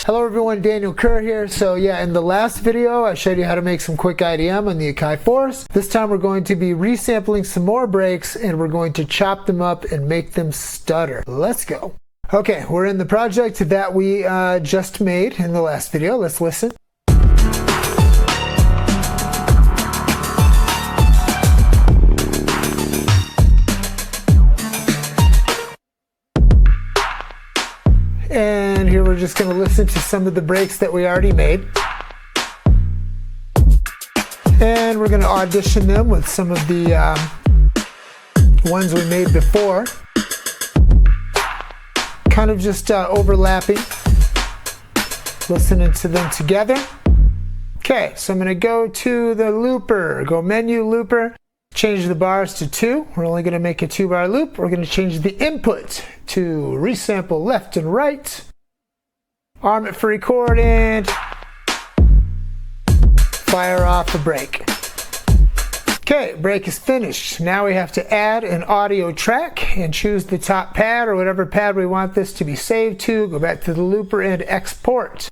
Hello everyone, Daniel Kerr here. So yeah, in the last video I showed you how to make some quick IDM on the Akai Force. This time we're going to be resampling some more breaks and we're going to chop them up and make them stutter. Let's go. Okay, we're in the project that we just made in the last video. Let's listen. And here we're just going to listen to some of the breaks that we already made. And we're going to audition them with some of the ones we made before. Kind of just overlapping, listening to them together. Okay, so I'm going to go to the looper, go menu looper, change the bars to 2. We're only going to make a 2-bar loop. We're going to change the input to resample left and right. Arm it for record and fire off a break. Okay, break is finished. Now we have to add an audio track and choose the top pad or whatever pad we want this to be saved to. Go back to the looper and export.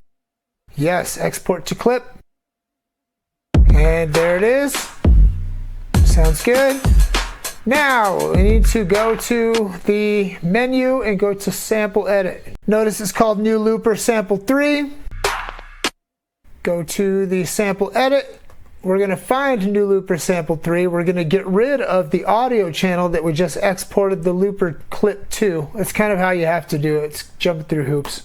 Yes, export to clip. And there it is. Sounds good. Now we need to go to the menu and go to sample edit. Notice it's called new looper sample 3. Go to the sample edit. We're going to find new looper sample 3. We're going to get rid of the audio channel that we just exported the looper clip to. That's kind of how you have to do it. It's jumping through hoops.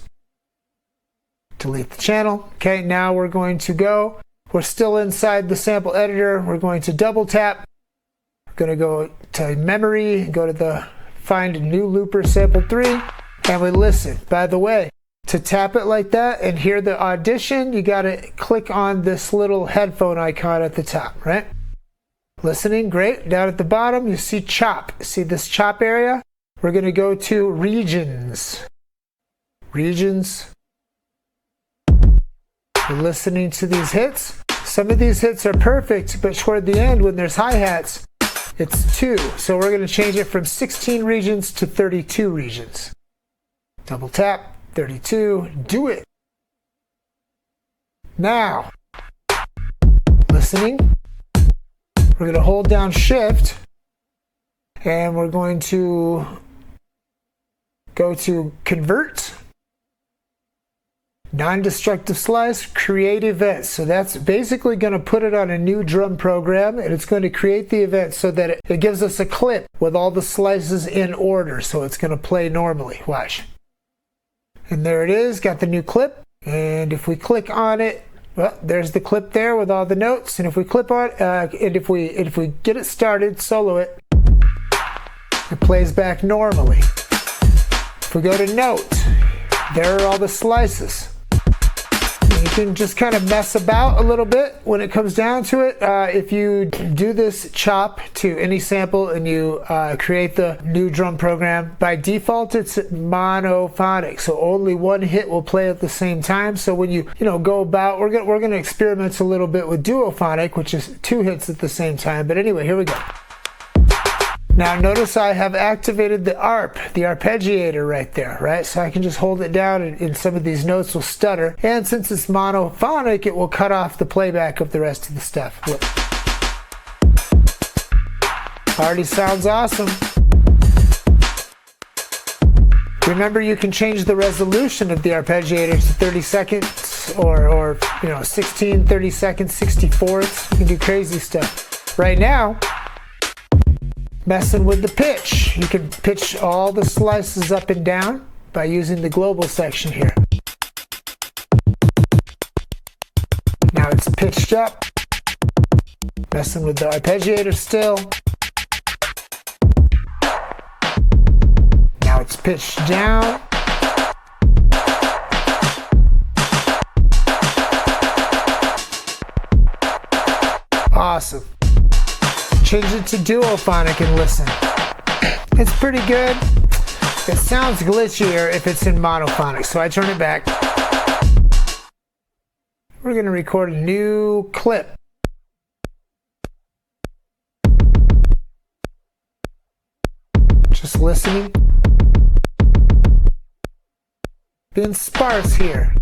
Delete the channel. Okay, now we're going to go. We're still inside the sample editor. We're going to double tap. Going to go to memory, go to the find new looper sample 3, and we listen. By the way, to tap it like that and hear the audition, you got to click on this little headphone icon at the top, right? Listening, great. Down at the bottom, you see chop. See this chop area? We're going to go to regions. Regions. We're listening to these hits. Some of these hits are perfect, but toward the end, when there's hi-hats, it's 2, so we're going to change it from 16 regions to 32 regions. Double tap, 32, do it. Now, listening, we're going to hold down shift and we're going to go to convert, non-destructive slice, create events. So that's basically going to put it on a new drum program and it's going to create the event so that it gives us a clip with all the slices in order. So it's going to play normally. Watch. And there it is, got the new clip. And if we click on it, well, there's the clip there with all the notes. And if we clip on and if we get it started, solo it, it plays back normally. If we go to note, there are all the slices. You can just kind of mess about a little bit when it comes down to it. If you do this chop to any sample and you create the new drum program, by default it's monophonic, so only one hit will play at the same time. So when you go about, we're going to experiment a little bit with duophonic, which is 2 hits at the same time. But anyway, here we go. Now notice I have activated the arpeggiator right there, right? So I can just hold it down and some of these notes will stutter. And since it's monophonic, it will cut off the playback of the rest of the stuff. Look. Already sounds awesome. Remember, you can change the resolution of the arpeggiator to 30 seconds or 16, 30 seconds, 64ths. You can do crazy stuff. Right now, messing with the pitch. You can pitch all the slices up and down by using the global section here. Now it's pitched up. Messing with the arpeggiator still. Now it's pitched down. Awesome. Change it to duophonic and listen. It's pretty good. It sounds glitchier if it's in monophonic, so I turn it back. We're going to record a new clip. Just listening. Being sparse here.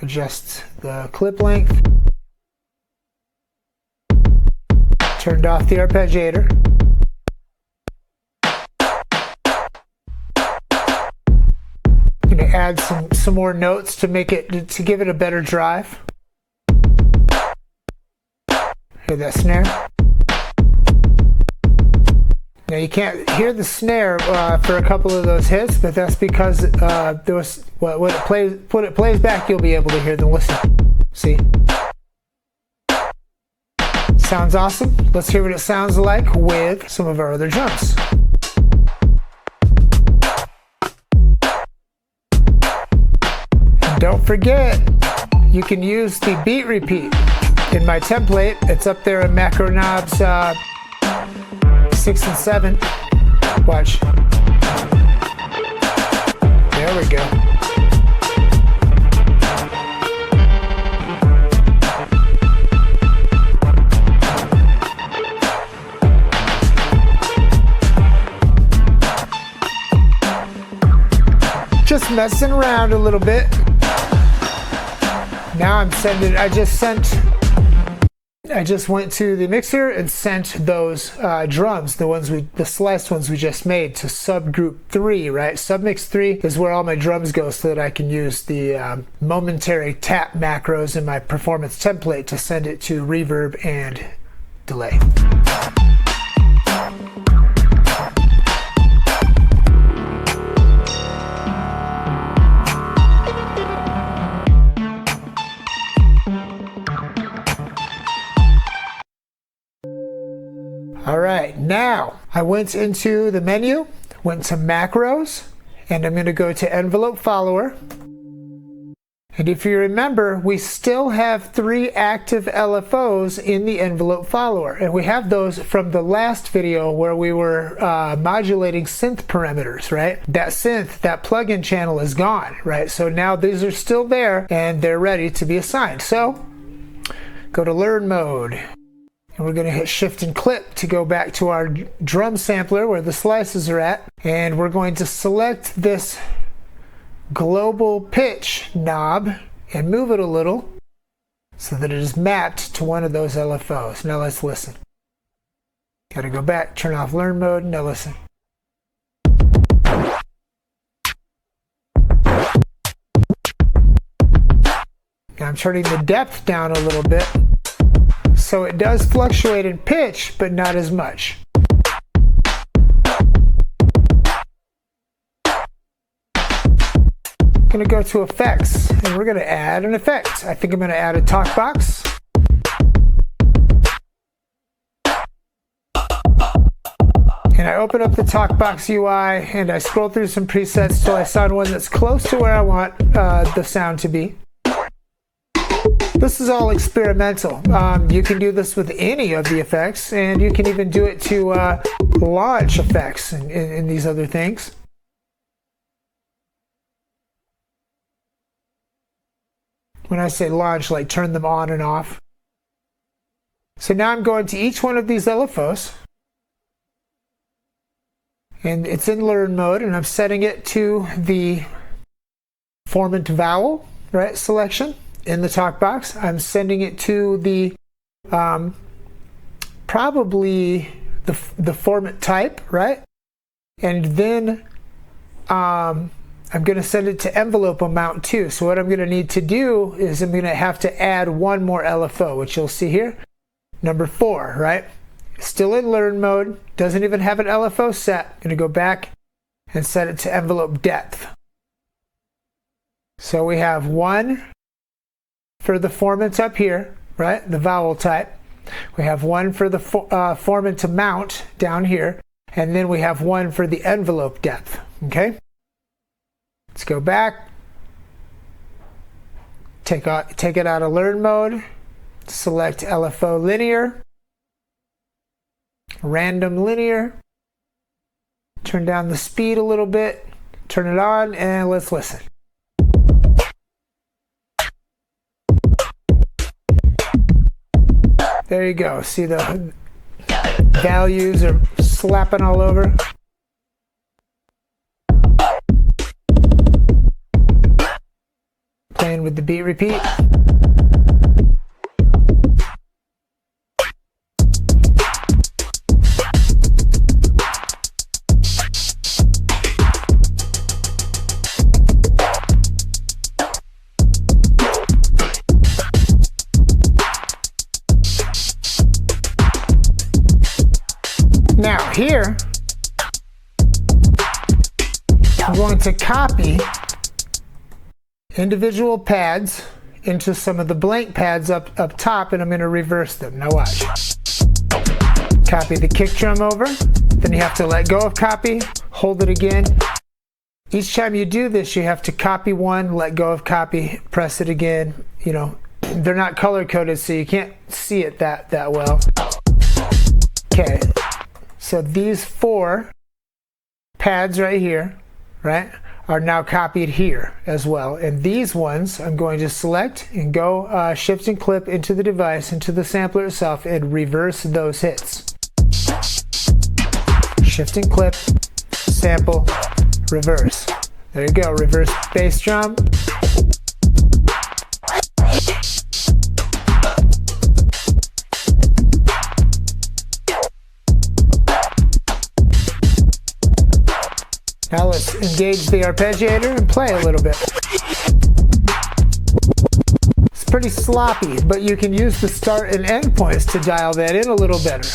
Adjust the clip length. Turned off the arpeggiator. I'm going to add some more notes to make it, to give it a better drive. Hear that snare? Now you can't hear the snare for a couple of those hits, but that's because there was when it plays back, you'll be able to hear them. Listen, see? Sounds awesome. Let's hear what it sounds like with some of our other drums. And don't forget, you can use the beat repeat in my template. It's up there in macro knobs 6 and 7. Watch. There we go. Just messing around a little bit. Now I'm sending, I just went to the mixer and sent those drums, the sliced ones we just made, to subgroup 3, right? Submix 3 is where all my drums go, so that I can use the momentary tap macros in my performance template to send it to reverb and delay. All right, now I went into the menu, went to macros, and I'm going to go to envelope follower. And if you remember, we still have 3 active LFOs in the envelope follower, and we have those from the last video where we were modulating synth parameters, right? That synth, that plugin channel is gone, right? So now these are still there and they're ready to be assigned. So go to learn mode. And we're going to hit shift and clip to go back to our drum sampler where the slices are at. And we're going to select this global pitch knob and move it a little so that it is mapped to one of those LFOs. Now let's listen. Got to go back, turn off learn mode. Now listen. Now I'm turning the depth down a little bit. So it does fluctuate in pitch, but not as much. I'm going to go to effects, and we're going to add an effect. I think I'm going to add a talk box. And I open up the talk box UI, and I scroll through some presets till I find one that's close to where I want the sound to be. This is all experimental. You can do this with any of the effects, and you can even do it to launch effects in these other things. When I say launch, like turn them on and off. So now I'm going to each one of these LFOs, and it's in learn mode, and I'm setting it to the formant vowel, right, selection. In the talk box, I'm sending it to the probably the formant type, right? And then I'm going to send it to envelope amount too. So what I'm going to need to do is I'm going to have to add one more LFO, which you'll see here, number 4, right? Still in learn mode, doesn't even have an LFO set. I'm going to go back and set it to envelope depth. So we have 1 for the formant up here, right? The vowel type. We have 1 for the formant amount down here, and then we have 1 for the envelope depth. Okay. Let's go back. Take it out of learn mode. Select LFO linear, random linear. Turn down the speed a little bit. Turn it on, and let's listen. There you go. See the values are slapping all over. Playing with with the beat repeat. Now here, I'm going to copy individual pads into some of the blank pads up top, and I'm going to reverse them. Now watch. Copy the kick drum over, then you have to let go of copy, hold it again. Each time you do this, you have to copy one, let go of copy, press it again. You know, they're not color coded, so you can't see it that well. Okay. So these 4 pads right here, right, are now copied here as well. And these ones I'm going to select and go shift and clip into the device, into the sampler itself, and reverse those hits. Shift and clip, sample, reverse. There you go, reverse bass drum. Now let's engage the arpeggiator and play a little bit. It's pretty sloppy, but you can use the start and end points to dial that in a little better.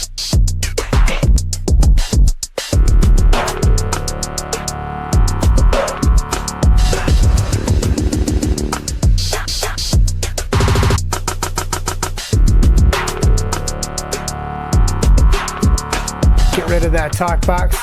Get rid of that talk box.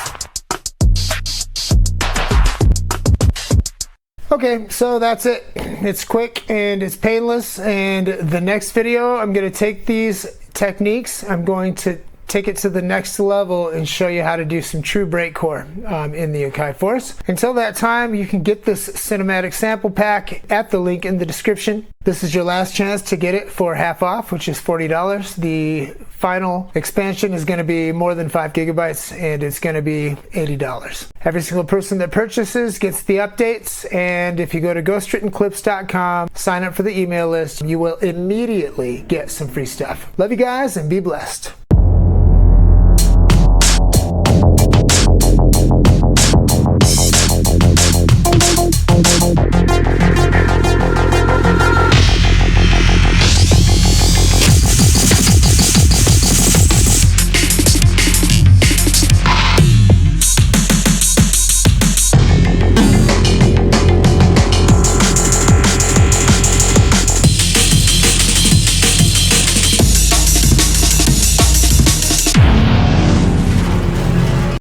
Okay, so that's it. It's quick and it's painless, and the next video I'm going to take these techniques, I'm going to take it to the next level and show you how to do some true breakcore in the Akai Force. Until that time, you can get this cinematic sample pack at the link in the description. This is your last chance to get it for half off, which is $40. The final expansion is going to be more than 5 gigabytes, and it's going to be $80. Every single person that purchases gets the updates, and if you go to ghostwrittenclips.com, sign up for the email list, you will immediately get some free stuff. Love you guys, and be blessed.